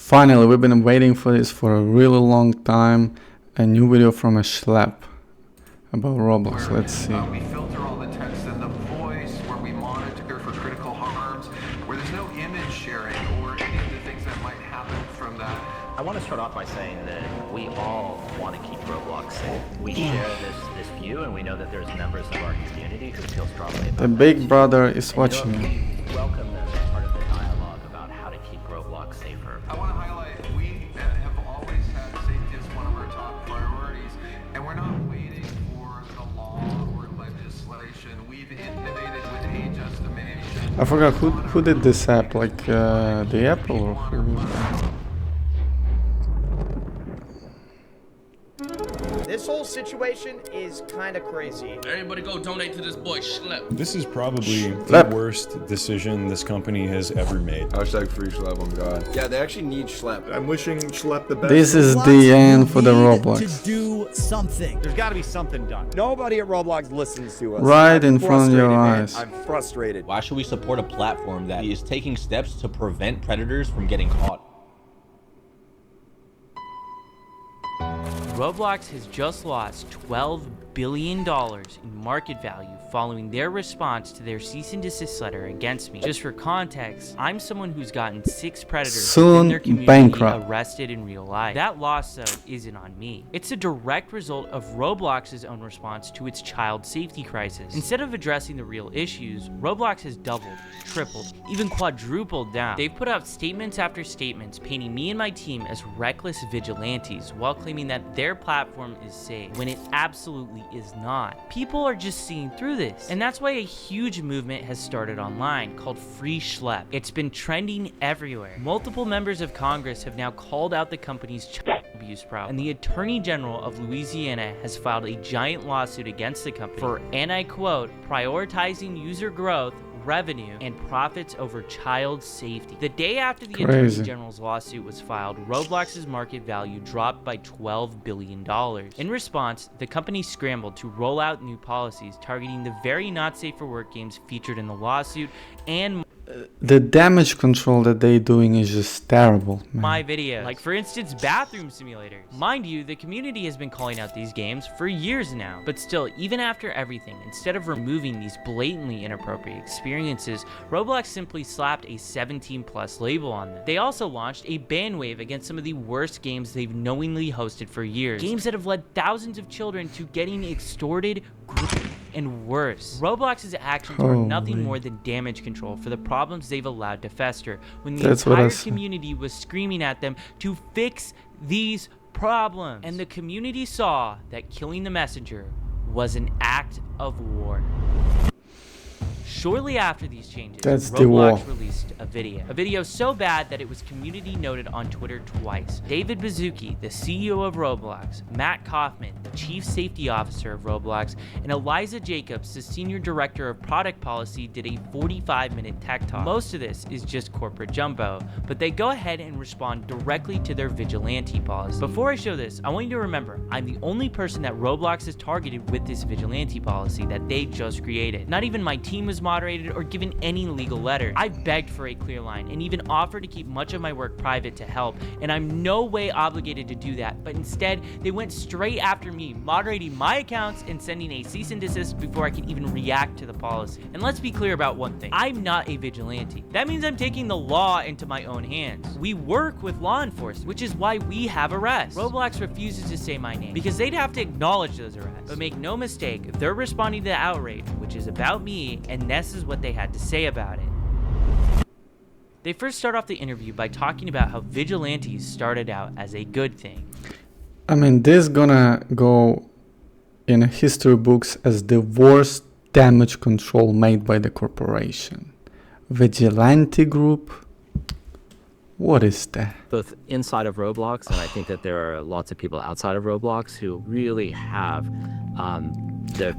Finally, we've been waiting for this for a really long time. A new video from a schlep about Roblox. Let's see. We filter all the text and the voice, where we monitor for critical harms, where there's no image sharing or any of the things that might happen from that. I want to start off by saying that we all want to keep Roblox safe. We share this view, and we know that there's members of our community who feel strongly about The big brother is watching you. We welcome them as part of the dialogue about how to keep Roblox safer. I want to highlight we have always had safety as one of our top priorities, and we're not waiting for the law or legislation. We've innovated with age estimation. I forgot who did this app, like the Apple or who? This whole situation is kind of crazy. Everybody go donate to this boy Schlep. This is probably the worst decision this company has ever made. Hashtag free Schlep on God. Yeah, they actually need Schlep. I'm wishing Schlep the best. This is the end for the Roblox. To do something. There's got to be something done. Nobody at Roblox listens to us. Right in front of your eyes. I'm frustrated. Why should we support a platform that is taking steps to prevent predators from getting caught? Roblox has just lost $12 billion in market value following their response to their cease and desist letter against me. Just for context, I'm someone who's gotten 6 predators in their community arrested in real life. That loss, though, isn't on me. It's a direct result of Roblox's own response to its child safety crisis. Instead of addressing the real issues, Roblox has doubled, tripled, even quadrupled down. They've put out statements after statements painting me and my team as reckless vigilantes while claiming that their platform is safe, when it absolutely is not. People are just seeing through this, and that's why a huge movement has started online called Free Schlep. It's been trending everywhere. Multiple members of Congress have now called out the company's child abuse problem, and the Attorney General of Louisiana has filed a giant lawsuit against the company for, and I quote, prioritizing user growth, revenue, and profits over child safety. The day after the Attorney General's lawsuit was filed, Roblox's market value dropped by $12 billion. In response, the company scrambled to roll out new policies targeting the very not safe for work games featured in the lawsuit and the damage control that they're doing is just terrible, man. My videos. Like, for instance, bathroom simulators. Mind you, the community has been calling out these games for years now. But still, even after everything, instead of removing these blatantly inappropriate experiences, Roblox simply slapped a 17+ label on them. They also launched a ban wave against some of the worst games they've knowingly hosted for years. Games that have led thousands of children to getting extorted, and worse. Roblox's actions are nothing more than damage control for the problems they've allowed to fester, when the entire community was screaming at them to fix these problems. And the community saw that killing the messenger was an act of war. Shortly after these changes, Roblox released a video so bad that it was community noted on Twitter twice. David Baszucki, the CEO of Roblox, Matt Kaufman, the Chief Safety Officer of Roblox, and Eliza Jacobs, the Senior Director of Product Policy, did a 45-minute tech talk. Most of this is just corporate jumbo, but they go ahead and respond directly to their vigilante policy. Before I show this, I want you to remember, I'm the only person that Roblox has targeted with this vigilante policy that they just created. Not even my team was moderated or given any legal letter. I begged for a clear line and even offered to keep much of my work private to help, and I'm no way obligated to do that, but instead they went straight after me, moderating my accounts and sending a cease and desist before I could even react to the policy. And let's be clear about one thing, I'm not a vigilante. That means I'm taking the law into my own hands. We work with law enforcement, which is why we have arrests. Roblox refuses to say my name because they'd have to acknowledge those arrests. But make no mistake, they're responding to the outrage, which is about me, and this is what they had to say about it. They first start off the interview by talking about how vigilantes started out as a good thing. I mean, this gonna go in history books as the worst damage control made by the corporation. Vigilante group? What is that? Both inside of Roblox, and I think that there are lots of people outside of Roblox who really have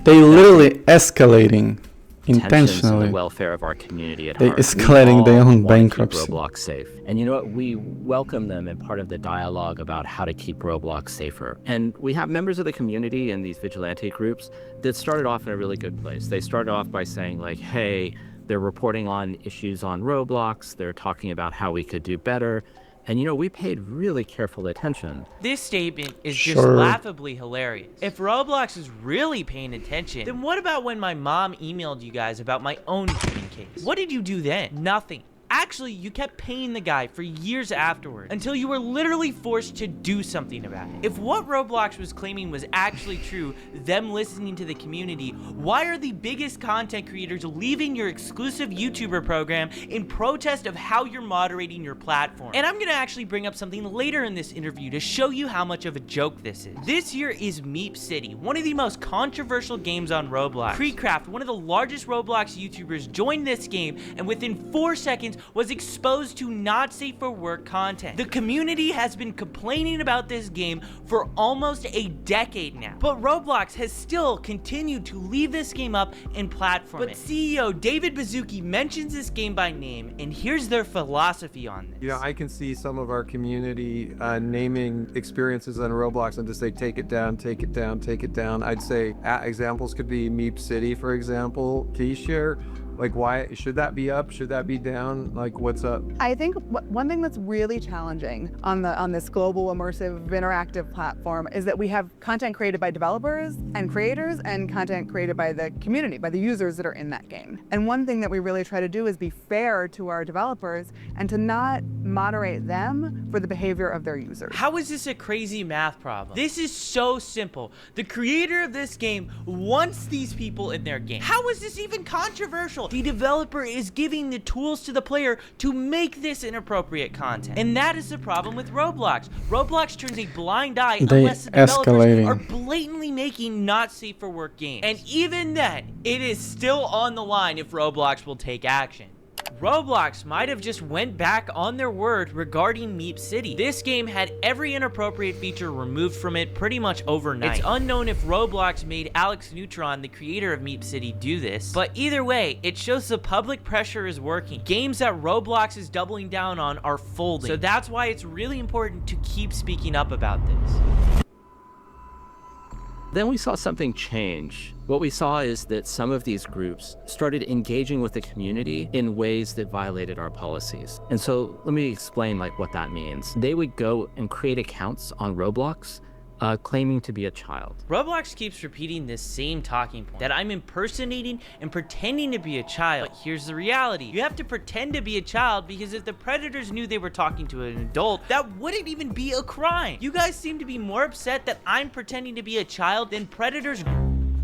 they literally escalating intentionally the welfare of our community at they heart. Escalating their own bankruptcy. Keep Roblox safe, and you know what? We welcome them in part of the dialogue about how to keep Roblox safer. And we have members of the community in these vigilante groups that started off in a really good place. They started off by saying like, "Hey, they're reporting on issues on Roblox. They're talking about how we could do better." And we paid really careful attention. This statement is just Sure. laughably hilarious. If Roblox is really paying attention, then what about when my mom emailed you guys about my own cheating case? What did you do then? Nothing. Actually, you kept paying the guy for years afterward until you were literally forced to do something about it. If what Roblox was claiming was actually true, them listening to the community, why are the biggest content creators leaving your exclusive YouTuber program in protest of how you're moderating your platform? And I'm gonna actually bring up something later in this interview to show you how much of a joke this is. This here is Meep City, one of the most controversial games on Roblox. Creecraft, one of the largest Roblox YouTubers, joined this game and within 4 seconds was exposed to not safe for work content. The community has been complaining about this game for almost a decade now, but Roblox has still continued to leave this game up and platform it. But CEO David Baszucki mentions this game by name, and here's their philosophy on this. I can see some of our community naming experiences on Roblox and just say, take it down, take it down, take it down. I'd say examples could be Meep City, for example. Can you share, like, why should that be up? Should that be down? Like, what's up? I think one thing that's really challenging on this global immersive interactive platform is that we have content created by developers and creators and content created by the community, by the users that are in that game. And one thing that we really try to do is be fair to our developers and to not moderate them for the behavior of their users. How is this a crazy math problem? This is so simple. The creator of this game wants these people in their game. How is this even controversial? The developer is giving the tools to the player to make this inappropriate content. And that is the problem with Roblox. Roblox turns a blind eye unless the developers are blatantly making not safe for work games. And even then, it is still on the line if Roblox will take action. Roblox might have just went back on their word regarding Meep City. This game had every inappropriate feature removed from it pretty much overnight. It's unknown if Roblox made Alex Neutron, the creator of Meep City, do this, but either way, it shows the public pressure is working. Games that Roblox is doubling down on are folding, so that's why it's really important to keep speaking up about this. Then we saw something change. What we saw is that some of these groups started engaging with the community in ways that violated our policies. And so let me explain what that means. They would go and create accounts on Roblox claiming to be a child. Roblox keeps repeating this same talking point, that I'm impersonating and pretending to be a child. But here's the reality. You have to pretend to be a child because if the predators knew they were talking to an adult, that wouldn't even be a crime. You guys seem to be more upset that I'm pretending to be a child than predators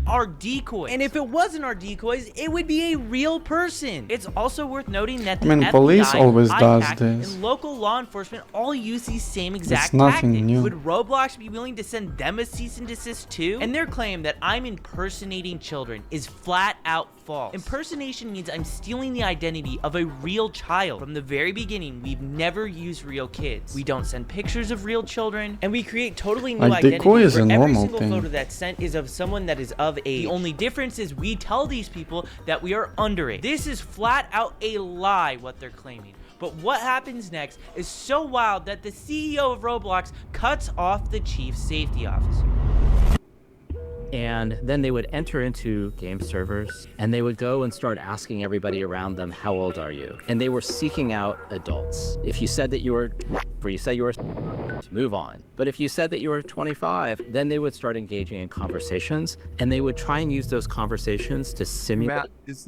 are decoys. And if it wasn't our decoys, it would be a real person. It's also worth noting that the FBI, police always does ICAC, this. and local law enforcement all use these same exact It's nothing tactics. new. Would Roblox be willing to send them a cease and desist too? And their claim that I'm impersonating children is flat out false. Impersonation means I'm stealing the identity of a real child. From the very beginning, we've never used real kids. We don't send pictures of real children, and we create totally new identities decoy is where a every normal single thing. photo that's sent is of someone that is of age. The only difference is we tell these people that we are underage. This is flat out a lie, what they're claiming. But what happens next is so wild that the CEO of Roblox cuts off the chief safety officer. And then they would enter into game servers and they would go and start asking everybody around them, how old are you? And they were seeking out adults. If you said that you were, move on. But if you said that you were 25, then they would start engaging in conversations and they would try and use those conversations to simulate. Matt, is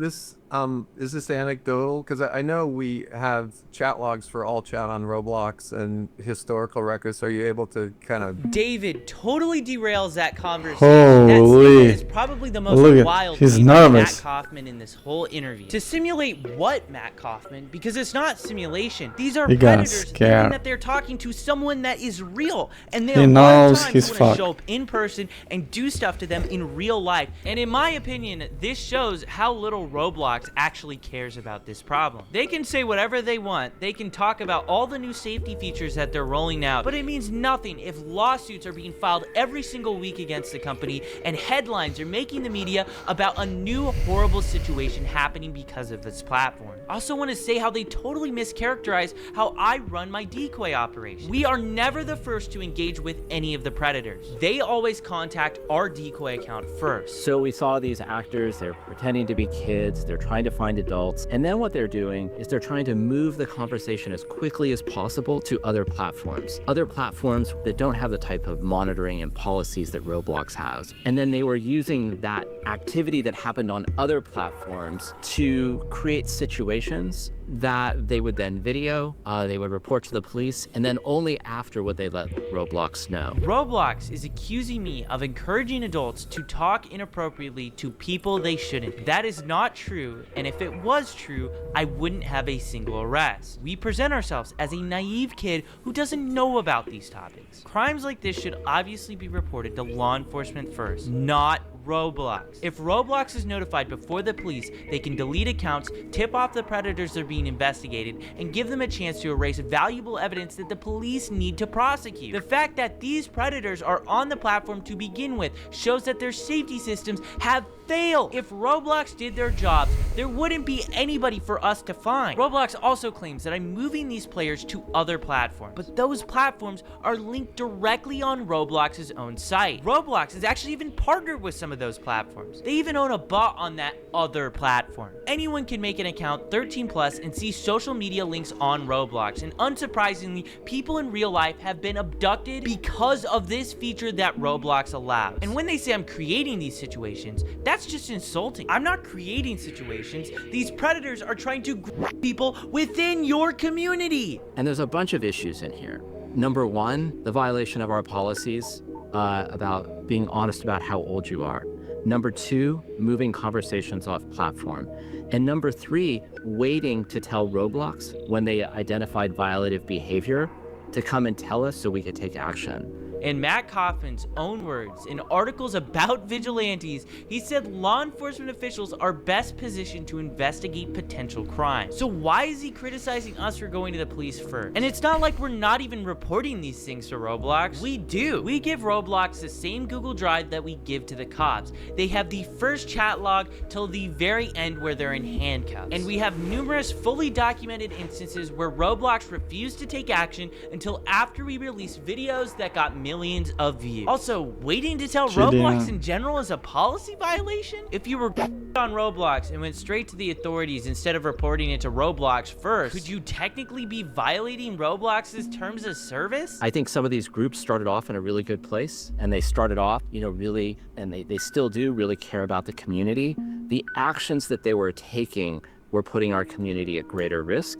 this anecdotal? Because I know we have chat logs for all chat on Roblox and historical records. Are you able to kind of... David totally derails that conversation. Holy. That is probably the most Look at- wild he's thing by nervous. Matt Kaufman in this whole interview. To simulate what, Matt Kaufman? Because it's not simulation. These are He got predators scared. thinking that they're talking to someone that is real. And they He a lot knows of times he's want to fucked. show up in person and do stuff to them in real life. And in my opinion, this shows how little Roblox actually cares about this problem. They can say whatever they want. They can talk about all the new safety features that they're rolling out, but it means nothing if lawsuits are being filed every single week against the company and headlines are making the media about a new horrible situation happening because of this platform. I also want to say how they totally mischaracterize how I run my decoy operation. We are never the first to engage with any of the predators. They always contact our decoy account first. So we saw these actors, they're pretending to be kids, they're trying to find adults. And then what they're doing is they're trying to move the conversation as quickly as possible to other platforms that don't have the type of monitoring and policies that Roblox has. And then they were using that activity that happened on other platforms to create situations that they would then video, they would report to the police, and then only after would they let Roblox know. Roblox is accusing me of encouraging adults to talk inappropriately to people they shouldn't. That is not true, and if it was true, I wouldn't have a single arrest. We present ourselves as a naive kid who doesn't know about these topics. Crimes like this should obviously be reported to law enforcement first, not Roblox. If Roblox is notified before the police, they can delete accounts, tip off the predators that are being investigated, and give them a chance to erase valuable evidence that the police need to prosecute. The fact that these predators are on the platform to begin with shows that their safety systems have failed. If Roblox did their jobs, there wouldn't be anybody for us to find. Roblox also claims that I'm moving these players to other platforms, but those platforms are linked directly on Roblox's own site. Roblox has actually even partnered with some of those platforms. They even own a bot on that other platform. Anyone can make an account 13 plus and see social media links on Roblox, and unsurprisingly, people in real life have been abducted because of this feature that Roblox allows. And when they say I'm creating these situations, that's just insulting. I'm not creating situations. These predators are trying to grab people within your community. And there's a bunch of issues in here. Number one, the violation of our policies about being honest about how old you are. Number two, moving conversations off platform. And number three, waiting to tell Roblox when they identified violative behavior to come and tell us so we could take action. In Matt Kaufman's own words, in articles about vigilantes, he said law enforcement officials are best positioned to investigate potential crimes. So why is he criticizing us for going to the police first? And it's not like we're not even reporting these things to Roblox. We do. We give Roblox the same Google Drive that we give to the cops. They have the first chat log till the very end where they're in handcuffs. And we have numerous fully documented instances where Roblox refused to take action until after we released videos that got millions of views. Also, waiting to tell Roblox in general is a policy violation? If you were on Roblox and went straight to the authorities instead of reporting it to Roblox first, could you technically be violating Roblox's terms of service? I think some of these groups started off in a really good place, and they started off, really, and they still do really care about the community. The actions that they were taking were putting our community at greater risk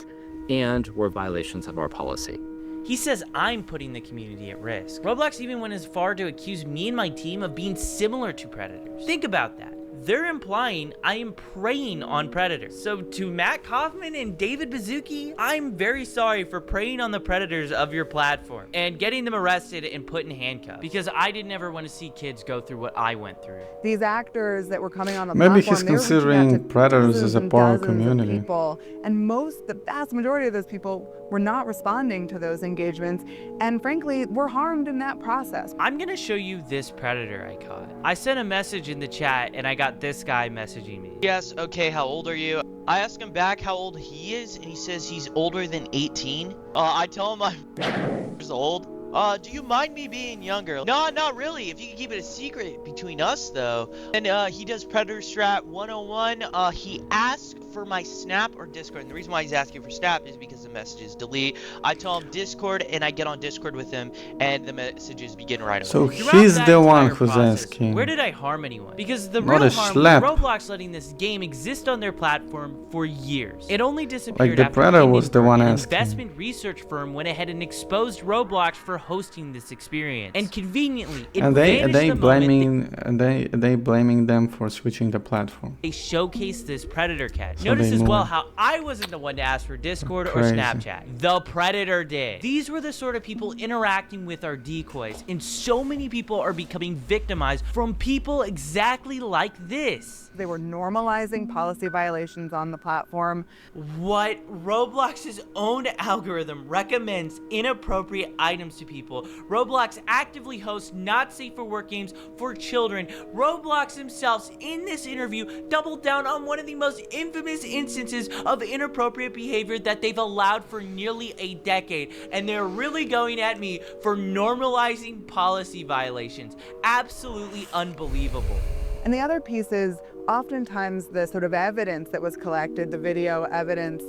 and were violations of our policy. He says I'm putting the community at risk. Roblox even went as far to accuse me and my team of being similar to predators. Think about that. They're implying I am preying on predators. So to Matt Kaufman and David Baszucki, I'm very sorry for preying on the predators of your platform and getting them arrested and put in handcuffs, because I didn't ever want to see kids go through what I went through. These actors that were coming on the Maybe platform, he's considering predators as a part of community. People, and the vast majority of those people were not responding to those engagements, and frankly, were harmed in that process. I'm gonna show you this predator I caught. I sent a message in the chat and I got this guy messaging me. Yes, okay, how old are you? I asked him back how old he is, and he says he's older than 18. I tell him I'm years old. Do you mind me being younger? No, not really. If you can keep it a secret between us, though. And he does Predator Strat 101. He asked for my Snap or Discord. And the reason why he's asking for Snap is because the messages delete. I tell him Discord, and I get on Discord with him, and the messages begin right away. So he's the one who's asking. Where did I harm anyone? Because the Not real a harm schlep. was Roblox letting this game exist on their platform for years. It only disappeared Like the after Predator was the one an asking. investment research firm went ahead and exposed Roblox for hosting this experience. And conveniently, it And vanished the moment they blaming them for switching the platform. they showcased this predator catch. So Notice they as knew well it. how I wasn't the one to ask for Discord or Crazy. Snapchat. The predator did. These were the sort of people interacting with our decoys, and so many people are becoming victimized from people exactly like this. They were normalizing policy violations on the platform. What Roblox's own algorithm recommends inappropriate items to people. Roblox actively hosts not safe for work games for children. Roblox themselves in this interview doubled down on one of the most infamous instances of inappropriate behavior that they've allowed for nearly a decade. And they're really going at me for normalizing policy violations. Absolutely unbelievable. And the other piece is oftentimes the sort of evidence that was collected, the video evidence,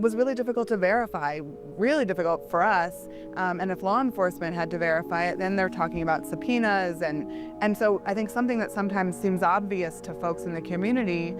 was really difficult to verify, really difficult for us. And if law enforcement had to verify it, then they're talking about subpoenas. And so I think something that sometimes seems obvious to folks in the community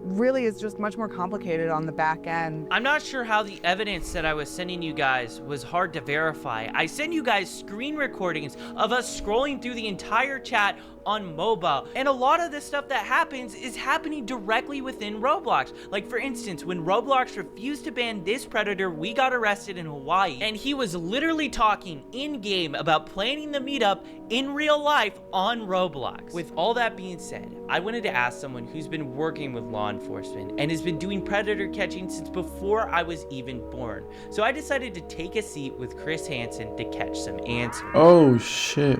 really is just much more complicated on the back end. I'm not sure how the evidence that I was sending you guys was hard to verify. I sent you guys screen recordings of us scrolling through the entire chat on mobile, and a lot of the stuff that happens is happening directly within Roblox. Like, for instance, when Roblox refused to ban this predator, we got arrested in Hawaii, and he was literally talking in-game about planning the meetup in real life on Roblox. With all that being said, I wanted to ask someone who's been working with law enforcement and has been doing predator catching since before I was even born. So I decided to take a seat with Chris Hansen to catch some answers. Oh shit.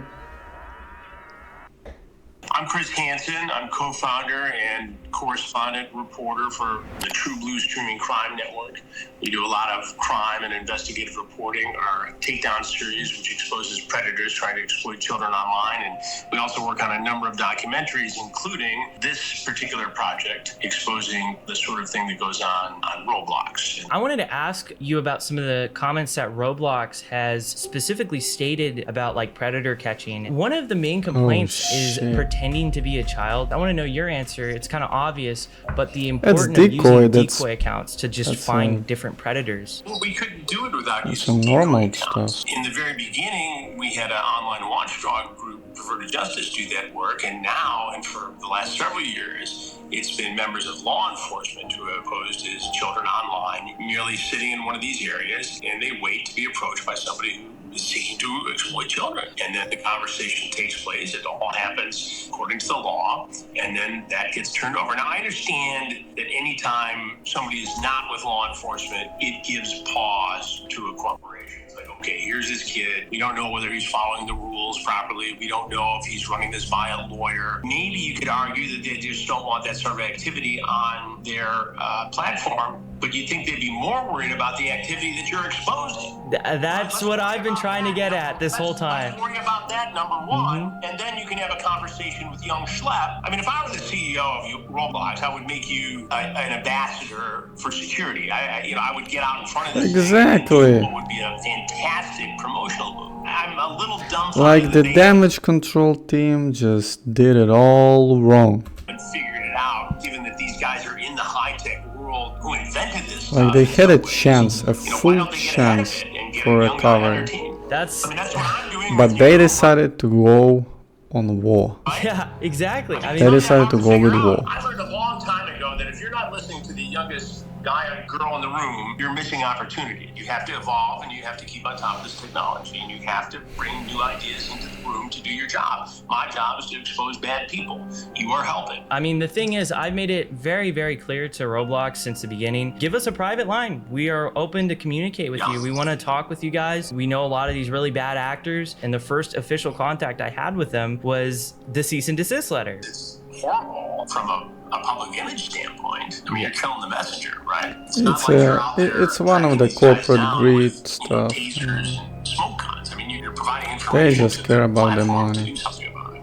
I'm Chris Hansen. I'm co-founder and correspondent reporter for the True Blue Streaming Crime Network. We do a lot of crime and investigative reporting. Our Takedown series, which exposes predators trying to exploit children online. And we also work on a number of documentaries, including this particular project, exposing the sort of thing that goes on Roblox. I wanted to ask you about some of the comments that Roblox has specifically stated about like predator catching. One of the main complaints is pretending to be a child. I want to know your answer. It's kind of obvious, but the importance of using decoy accounts to just find different predators. Well, we couldn't do it without using using normal decoy accounts. stuff. In the very beginning, we had an online watchdog group, Perverted Justice, do that work, and now, and for the last several years, it's been members of law enforcement who have posed as children online, merely sitting in one of these areas, and they wait to be approached by somebody who is seeking to exploit children. And then the conversation takes place. It all happens according to the law, and then that gets turned over. Now, I understand that anytime somebody is not with law enforcement, it gives pause to a corporation. It's like, okay, here's this kid. We don't know whether he's following the rules properly. We don't know if he's running this by a lawyer. Maybe you could argue that they just don't want that sort of activity on their platform, but you'd think they'd be more worried about the activity that you're exposing. That's what I've been trying to get at this whole time. Let's worry about that, number one, and then you can have a conversation with young Schlepp. I mean, if I were the CEO of Roblox, I would make you an ambassador for security. I would get out in front of this Exactly. What would be a fantastic promotional move. I'm a little dumbfounded. Like the damage control team just did it all wrong. And figured it out, given that these guys are in the high-tech world who invented this. Like they had a chance, a full chance for recovery. That's what I'm doing. But they decided to go on war. Yeah, exactly. I mean, They decided to go with war. I learned a long time ago that if you're not listening to the youngest guy or girl in the room, you're missing opportunity. You have to evolve and you have to keep on top of this technology, and you have to bring new ideas into the room to do your job. My job is to expose bad people. You are helping. I mean, the thing is, I've made it very, very clear to Roblox since the beginning. Give us a private line. We are open to communicate with you. We want to talk with you guys. We know a lot of these really bad actors, and the first official contact I had with them was the cease and desist letter. It's horrible from a public image standpoint. I mean, you're killing the messenger, right? It's one of the corporate greed stuff. Smoke guns. I mean, you're providing information. They just care about the money.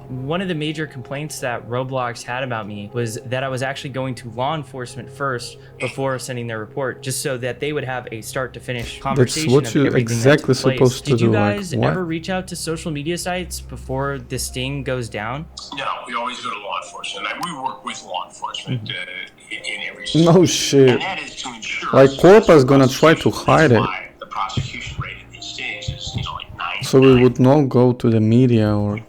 One of the major complaints that Roblox had about me was that I was actually going to law enforcement first before sending their report, just so that they would have a start to finish conversation. That's what you're exactly supposed to do. Did you guys like, ever reach out to social media sites before this sting goes down? No, we always go to law enforcement. We work with law enforcement in every no shit. And that is to ensure like Corpa's gonna try to hide it. The prosecution rate in these days is, like 9. So we would not go to the media or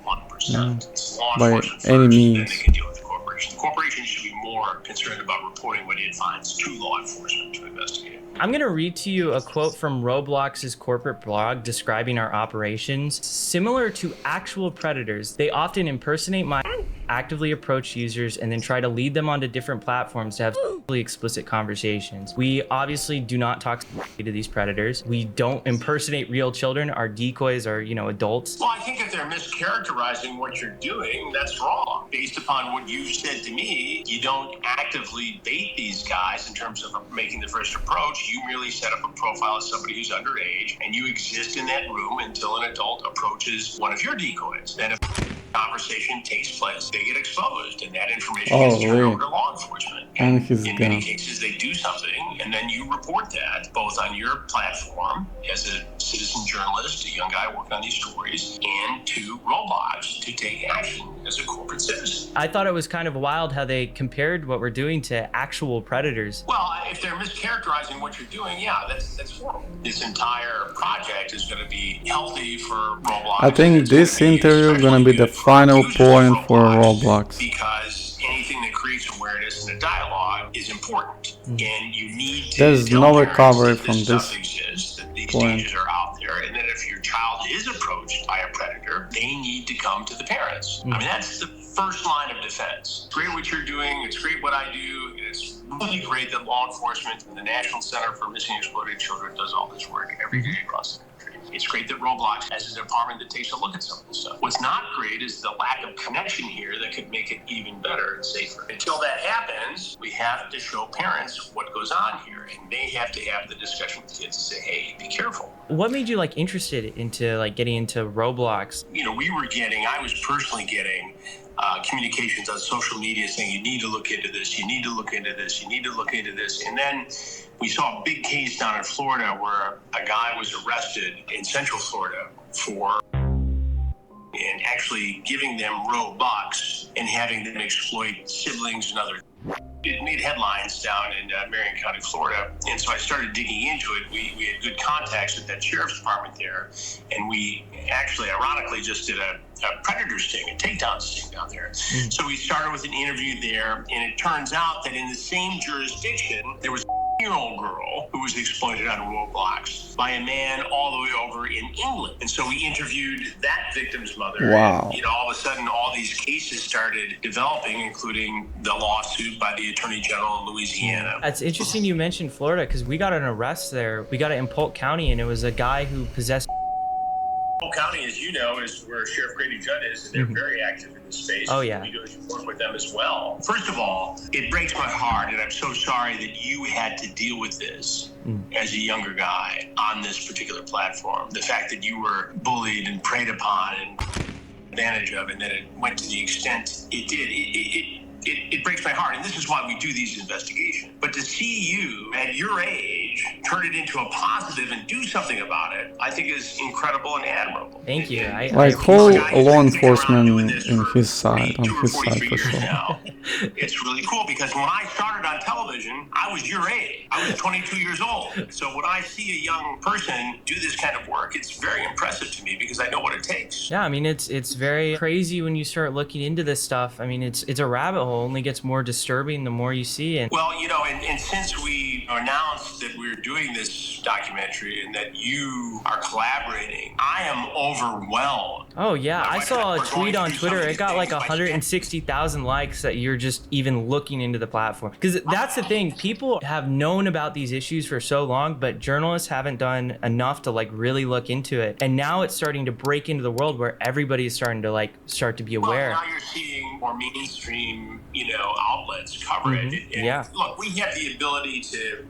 by any means. They can deal with the corporation. The corporation should be more concerned about reporting what it finds to law enforcement to investigate. I'm going to read to you a quote from Roblox's corporate blog describing our operations. Similar to actual predators, they often impersonate actively approach users and then try to lead them onto different platforms to have explicit conversations. We obviously do not talk to these predators. We don't impersonate real children. Our decoys are, adults. Well, I think if they're mischaracterizing what you're doing, that's wrong. Based upon what you said to me, you don't actively bait these guys in terms of making the first approach. You merely set up a profile as somebody who's underage, and you exist in that room until an adult approaches one of your decoys. Then if conversation takes place, they get exposed, and that information gets turned over to law enforcement. And he's in many cases, they do something, and then you report that both on your platform as a citizen journalist, a young guy working on these stories, and to Roblox to take action as a corporate citizen. I thought it was kind of wild how they compared what we're doing to actual predators. Well, if they're mischaracterizing what you're doing, yeah, that's horrible. This entire project is going to be healthy for Roblox. I think this interview is going to be the final point for Roblox. Because anything that creates awareness and a dialogue is important, and you need to. There's no recovery from this this stuff exists, that these point. dangers are out there, and that if your child is approached by a predator, they need to come to the parents. I mean, that's the first line of defense. It's great what you're doing. It's great what I do. And it's really great that law enforcement and the National Center for Missing and Exploited Children does all this work every day across the country. It's great that Roblox has a department that takes a look at some of this stuff. What's not great is the lack of connection here that could make it even better and safer. Until that happens, we have to show parents what goes on here, and they have to have the discussion with kids and say, hey, be careful. What made you interested into getting into Roblox? You know, I was personally getting communications on social media saying, you need to look into this, you need to look into this, you need to look into this. And then we saw a big case down in Florida where a guy was arrested in Central Florida for and actually giving them Robux and having them exploit siblings and other. It made headlines down in Marion County, Florida. And so I started digging into it. We had good contacts with that sheriff's department there. And we actually, ironically, just did a predator sting, a takedown sting down there. So we started with an interview there. And it turns out that in the same jurisdiction, there was a 10-year-old girl who was exploited on Roblox by a man all the way over in England. And so we interviewed that victim's mother. Wow. And, all of a sudden, all these cases started developing, including the lawsuit by the Attorney General in Louisiana. It's interesting you mentioned Florida because we got an arrest there. We got it in Polk County, and it was a guy who possessed. Polk County, as you know, is where Sheriff Grady Judd is, and they're very active in this space. Oh, yeah. We do work with them as well. First of all, it breaks my heart, and I'm so sorry that you had to deal with this as a younger guy on this particular platform. The fact that you were bullied and preyed upon and advantage of, and that it went to the extent it did. It breaks my heart, and this is why we do these investigations. But to see you at your age turn it into a positive and do something about it, I think is incredible and admirable. Thank you. Whole law enforcement on his side for sure. Now, it's really cool because when I started on television, I was your age. I was 22 years old. So when I see a young person do this kind of work, it's very impressive to me because I know what it takes. Yeah, I mean, it's very crazy when you start looking into this stuff. I mean, it's a rabbit hole. Only gets more disturbing the more you see. And well, and since we announced that we're doing this documentary and that you are collaborating, I am overwhelmed. Oh yeah, I saw a tweet on Twitter. It got 160,000 likes that you're just even looking into the platform. Because that's the thing, people have known about these issues for so long, but journalists haven't done enough to really look into it. And now it's starting to break into the world where everybody is starting to start to be aware. Well, now you're seeing more mainstream, outlets cover it. And yeah. Look, we have the ability to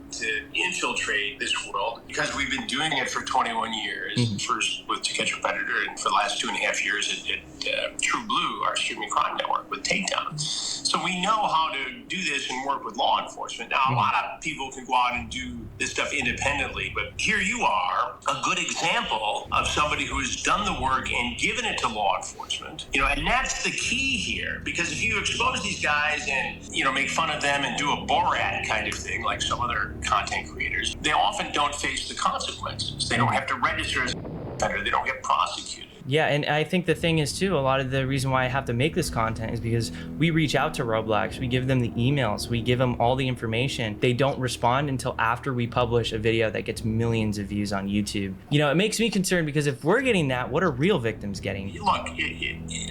infiltrate this world because we've been doing it for 21 years. First with To Catch a Predator, and for the last 2.5 years at True Blue, our streaming crime network, with Takedown. So we know how to do this and work with law enforcement. Now, a lot of people can go out and do this stuff independently, but here you are, a good example of somebody who has done the work and given it to law enforcement. And that's the key here, because if you expose these guys and make fun of them and do a Borat kind of thing like some other content creators, they often don't face the consequences. They don't have to register as a offender. They don't get prosecuted. Yeah, and I think the thing is too, a lot of the reason why I have to make this content is because we reach out to Roblox, we give them the emails, we give them all the information. They don't respond until after we publish a video that gets millions of views on YouTube. It makes me concerned because if we're getting that, what are real victims getting? Look,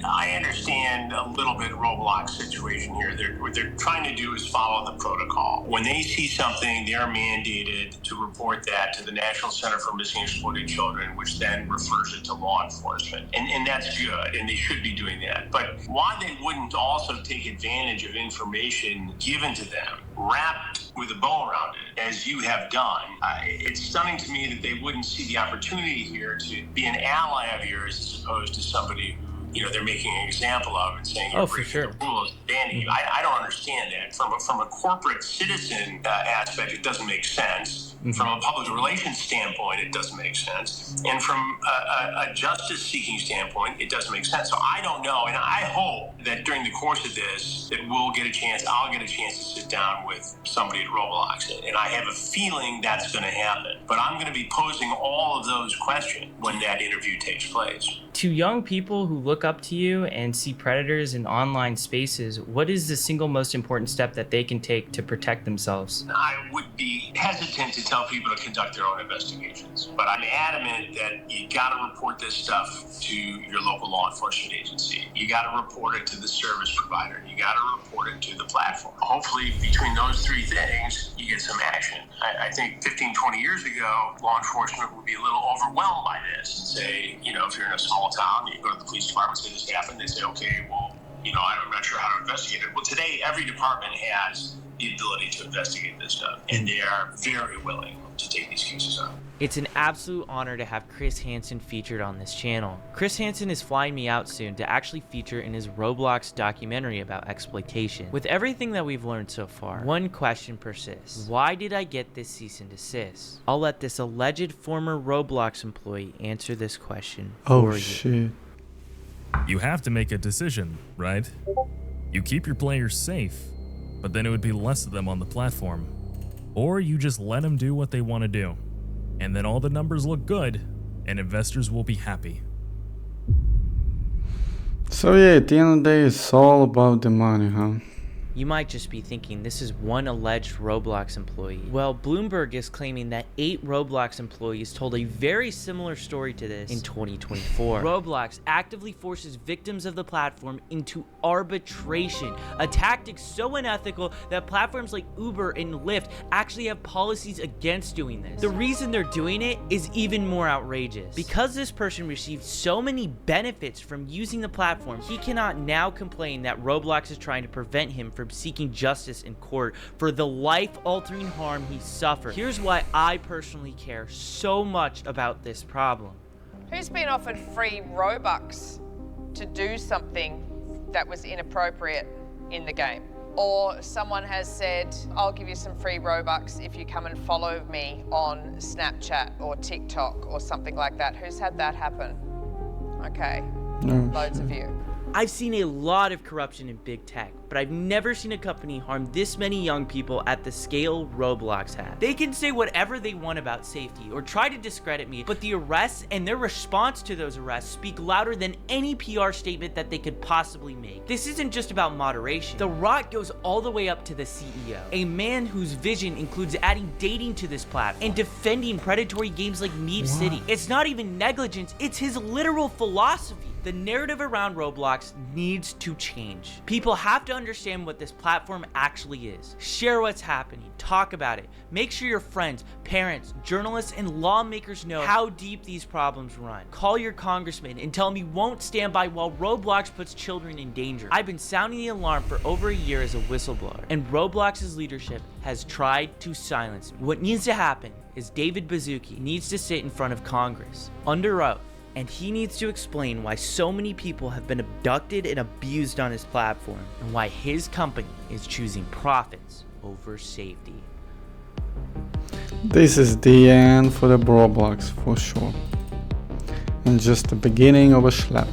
I understand a little bit Roblox situation here. What they're trying to do is follow the protocol. When they see something, they're mandated to report that to the National Center for Missing and Exploited Children, which then refers it to law enforcement. And that's good, and they should be doing that. But why they wouldn't also take advantage of information given to them, wrapped with a bow around it, as you have done, it's stunning to me that they wouldn't see the opportunity here to be an ally of yours as opposed to somebody who they're making an example of and saying, Oh, for sure. the rules, banning you. I don't understand that. From a corporate citizen aspect, it doesn't make sense. From a public relations standpoint, it doesn't make sense. And from a justice-seeking standpoint, it doesn't make sense. So I don't know, and I hope that during the course of this, that I'll get a chance to sit down with somebody at Roblox. And I have a feeling that's going to happen. But I'm going to be posing all of those questions when that interview takes place. To young people who look up to you and see predators in online spaces, what is the single most important step that they can take to protect themselves? I would be hesitant to tell people to conduct their own investigations, but I'm adamant that you got to report this stuff to your local law enforcement agency. You got to report it to the service provider. You got to report it to the platform. Hopefully, between those three things, you get some action. I think 15, 20 years ago, law enforcement would be a little overwhelmed by this and say, if you're in a small town, you go to the police department, say this happened, they say, okay, well, I'm not sure how to investigate it. Well, today, every department has the ability to investigate this stuff, and they are very willing to take these cases up. It's an absolute honor to have Chris Hansen featured on this channel. Chris Hansen is flying me out soon to actually feature in his Roblox documentary about exploitation. With everything that we've learned so far, one question persists. Why did I get this cease and desist? I'll let this alleged former Roblox employee answer this question for you. Shit. You have to make a decision, right? You keep your players safe, but then it would be less of them on the platform. Or you just let them do what they want to do, and then all the numbers look good, and investors will be happy. So yeah, at the end of the day, it's all about the money, huh? You might just be thinking this is one alleged Roblox employee. Well, Bloomberg is claiming that 8 Roblox employees told a very similar story to this in 2024. Roblox actively forces victims of the platform into arbitration, a tactic so unethical that platforms like Uber and Lyft actually have policies against doing this. The reason they're doing it is even more outrageous. Because this person received so many benefits from using the platform, he cannot now complain that Roblox is trying to prevent him from seeking justice in court for the life-altering harm he suffered. Here's why I personally care so much about this problem. Who's been offered free Robux to do something that was inappropriate in the game? Or someone has said, I'll give you some free Robux if you come and follow me on Snapchat or TikTok or something like that. Who's had that happen? Okay, loads of you. I've seen a lot of corruption in big tech, but I've never seen a company harm this many young people at the scale Roblox has. They can say whatever they want about safety or try to discredit me, but the arrests and their response to those arrests speak louder than any PR statement that they could possibly make. This isn't just about moderation. The rot goes all the way up to the CEO, a man whose vision includes adding dating to this platform and defending predatory games like Meep City. It's not even negligence, it's his literal philosophy. The narrative around Roblox needs to change. People have to understand what this platform actually is. Share what's happening, talk about it. Make sure your friends, parents, journalists, and lawmakers know how deep these problems run. Call your congressman and tell him you won't stand by while Roblox puts children in danger. I've been sounding the alarm for over a year as a whistleblower, and Roblox's leadership has tried to silence me. What needs to happen is David Baszucki needs to sit in front of Congress under oath, and he needs to explain why so many people have been abducted and abused on his platform, and why his company is choosing profits over safety. This is the end for the Roblox for sure, and just the beginning of a schlep.